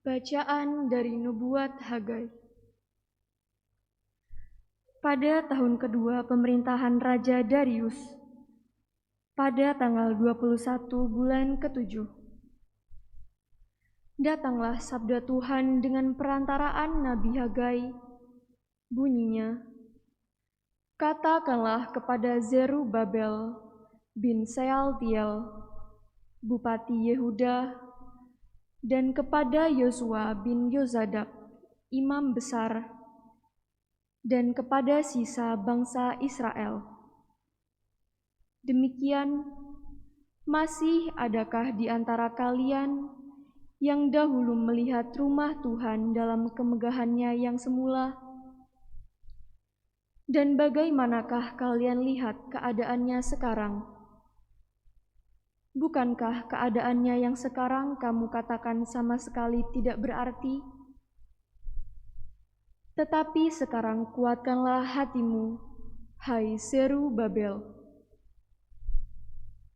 Bacaan dari Nubuat Hagai. Pada tahun kedua pemerintahan Raja Darius, pada tanggal 21 bulan ke-7, datanglah sabda Tuhan dengan perantaraan Nabi Hagai. Bunyinya, katakanlah kepada Zerubabel bin Sealtiel, Bupati Yehuda, dan kepada Yosua bin Yozadak, imam besar, dan kepada sisa bangsa Israel. Demikian, masih adakah di antara kalian yang dahulu melihat rumah Tuhan dalam kemegahannya yang semula? Dan bagaimanakah kalian lihat keadaannya sekarang? Bukankah keadaannya yang sekarang kamu katakan sama sekali tidak berarti? Tetapi sekarang kuatkanlah hatimu, hai Zerubabel.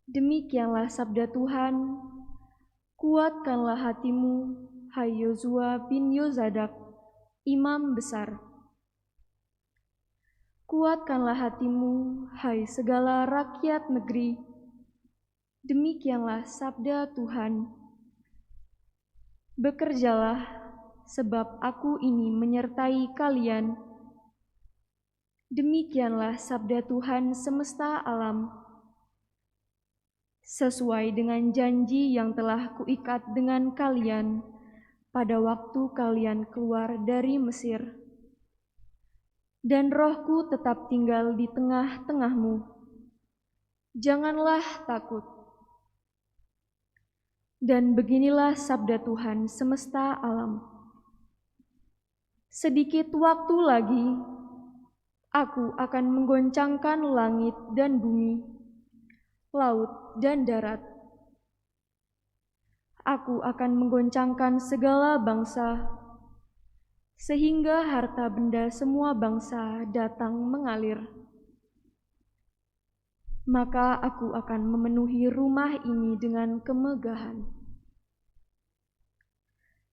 Demikianlah sabda Tuhan, kuatkanlah hatimu, hai Yosua bin Yozadak, imam besar. Kuatkanlah hatimu, hai segala rakyat negeri. Demikianlah sabda Tuhan. Bekerjalah, sebab aku ini menyertai kalian. Demikianlah sabda Tuhan semesta alam. Sesuai dengan janji yang telah kuikat dengan kalian pada waktu kalian keluar dari Mesir. Dan rohku tetap tinggal di tengah-tengahmu. Janganlah takut. Dan beginilah sabda Tuhan semesta alam. Sedikit waktu lagi, aku akan menggoncangkan langit dan bumi, laut dan darat. Aku akan menggoncangkan segala bangsa, sehingga harta benda semua bangsa datang mengalir. Maka aku akan memenuhi rumah ini dengan kemegahan.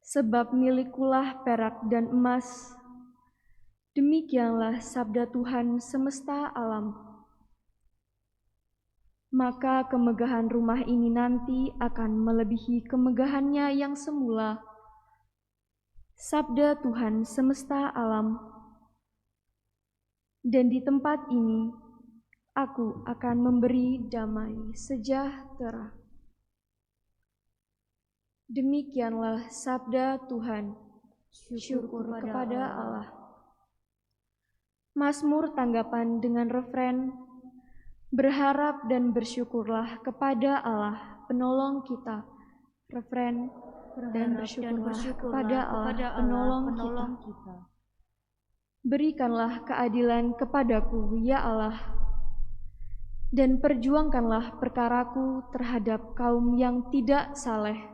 Sebab milikulah perak dan emas, demikianlah sabda Tuhan semesta alam. Maka kemegahan rumah ini nanti akan melebihi kemegahannya yang semula. Sabda Tuhan semesta alam. Dan di tempat ini, aku akan memberi damai sejahtera. Demikianlah sabda Tuhan. Syukur kepada Allah. Mazmur tanggapan dengan refren, berharap dan bersyukurlah kepada Allah, penolong kita. Refren, dan bersyukurlah kepada Allah, penolong kita. Berikanlah keadilan kepadaku, ya Allah, dan perjuangkanlah perkaraku terhadap kaum yang tidak saleh.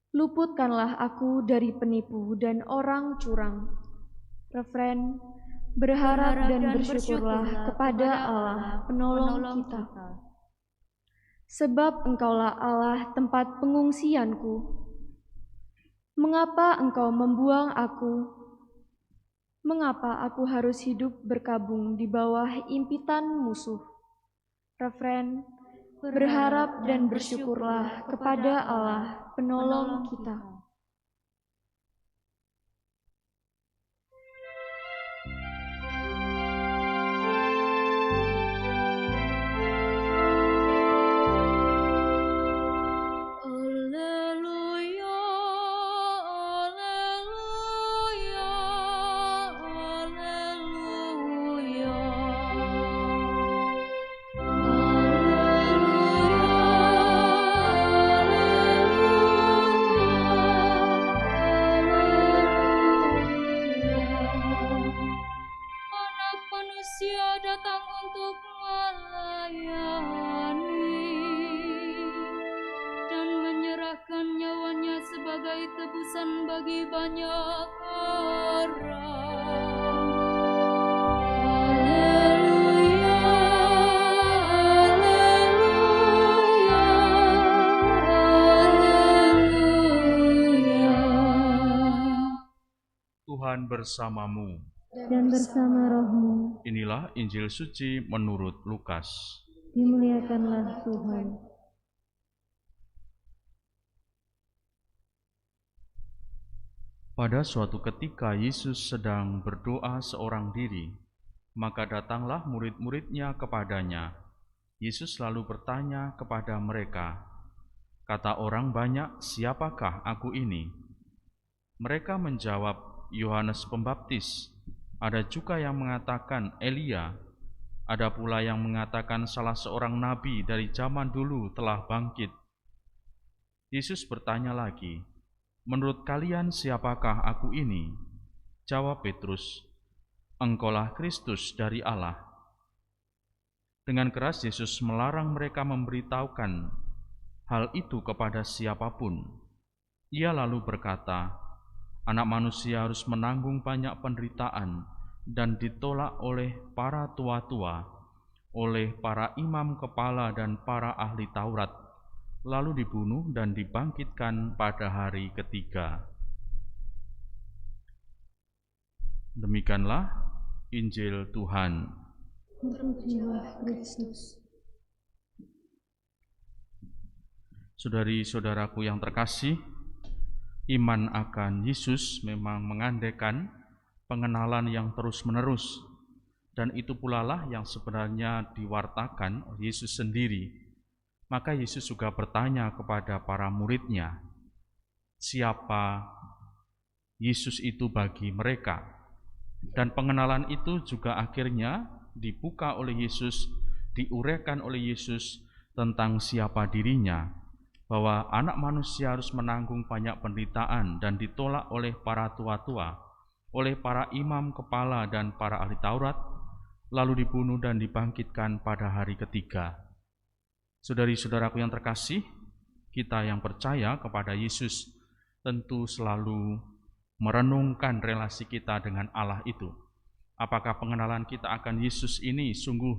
Luputkanlah aku dari penipu dan orang curang. Refren, berharap dan bersyukurlah kepada Allah, penolong kita. Sebab Engkaulah Allah tempat pengungsianku. Mengapa Engkau membuang aku? Mengapa aku harus hidup berkabung di bawah impitan musuh? Refren, berharap dan bersyukurlah kepada Allah, penolong kita. Datang untuk melayani dan menyerahkan nyawanya sebagai tebusan bagi banyak orang. Haleluya, haleluya, haleluya. bersamamu. dan bersama rohmu. Inilah Injil suci menurut Lukas. Dimuliakanlah Tuhan. Pada suatu ketika Yesus sedang berdoa seorang diri, maka datanglah murid-muridnya kepadanya. Yesus lalu bertanya kepada mereka, "Kata orang banyak, siapakah aku ini?" Mereka menjawab, "Yohanes Pembaptis. Ada juga yang mengatakan Elia. Ada pula yang mengatakan salah seorang nabi dari zaman dulu telah bangkit." Yesus bertanya lagi, "Menurut kalian siapakah aku ini?" Jawab Petrus, "Engkaulah Kristus dari Allah." Dengan keras Yesus melarang mereka memberitahukan hal itu kepada siapapun. Ia lalu berkata, Anak manusia harus menanggung banyak penderitaan dan ditolak oleh para tua-tua, oleh para imam kepala dan para ahli Taurat, lalu dibunuh dan dibangkitkan pada hari ketiga. Demikianlah Injil Tuhan. Terpujilah Kristus. Saudari-saudaraku yang terkasih, iman akan Yesus memang mengandaikan pengenalan yang terus-menerus, dan itu pula lah yang sebenarnya diwartakan oleh Yesus sendiri. Maka Yesus juga bertanya kepada para muridnya, siapa Yesus itu bagi mereka? Dan pengenalan itu juga akhirnya dibuka oleh Yesus, diuraikan oleh Yesus tentang siapa dirinya, bahwa anak manusia harus menanggung banyak penderitaan dan ditolak oleh para tua-tua, oleh para imam kepala dan para ahli Taurat, lalu dibunuh dan dibangkitkan pada hari ketiga. Saudari-saudaraku yang terkasih, kita yang percaya kepada Yesus tentu selalu merenungkan relasi kita dengan Allah itu. Apakah pengenalan kita akan Yesus ini sungguh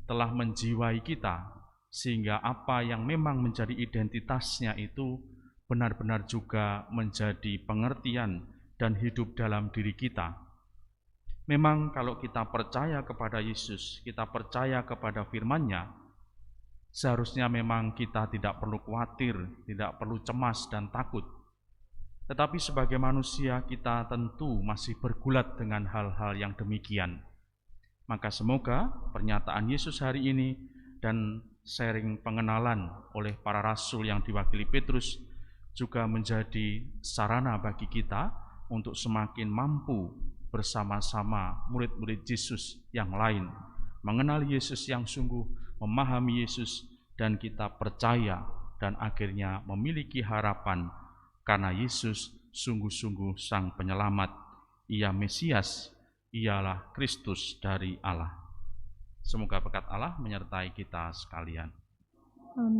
telah menjiwai kita, sehingga apa yang memang menjadi identitasnya itu benar-benar juga menjadi pengertian dan hidup dalam diri kita. Memang kalau kita percaya kepada Yesus, kita percaya kepada firman-Nya, seharusnya memang kita tidak perlu khawatir, tidak perlu cemas dan takut. Tetapi sebagai manusia kita tentu masih bergulat dengan hal-hal yang demikian. Maka semoga pernyataan Yesus hari ini dan sharing pengenalan oleh para rasul yang diwakili Petrus juga menjadi sarana bagi kita untuk semakin mampu bersama-sama murid-murid Yesus yang lain mengenal Yesus yang sungguh, memahami Yesus, dan kita percaya dan akhirnya memiliki harapan karena Yesus sungguh-sungguh Sang Penyelamat. Ia Mesias, ialah Kristus dari Allah. Semoga berkat Allah menyertai kita sekalian. Amin.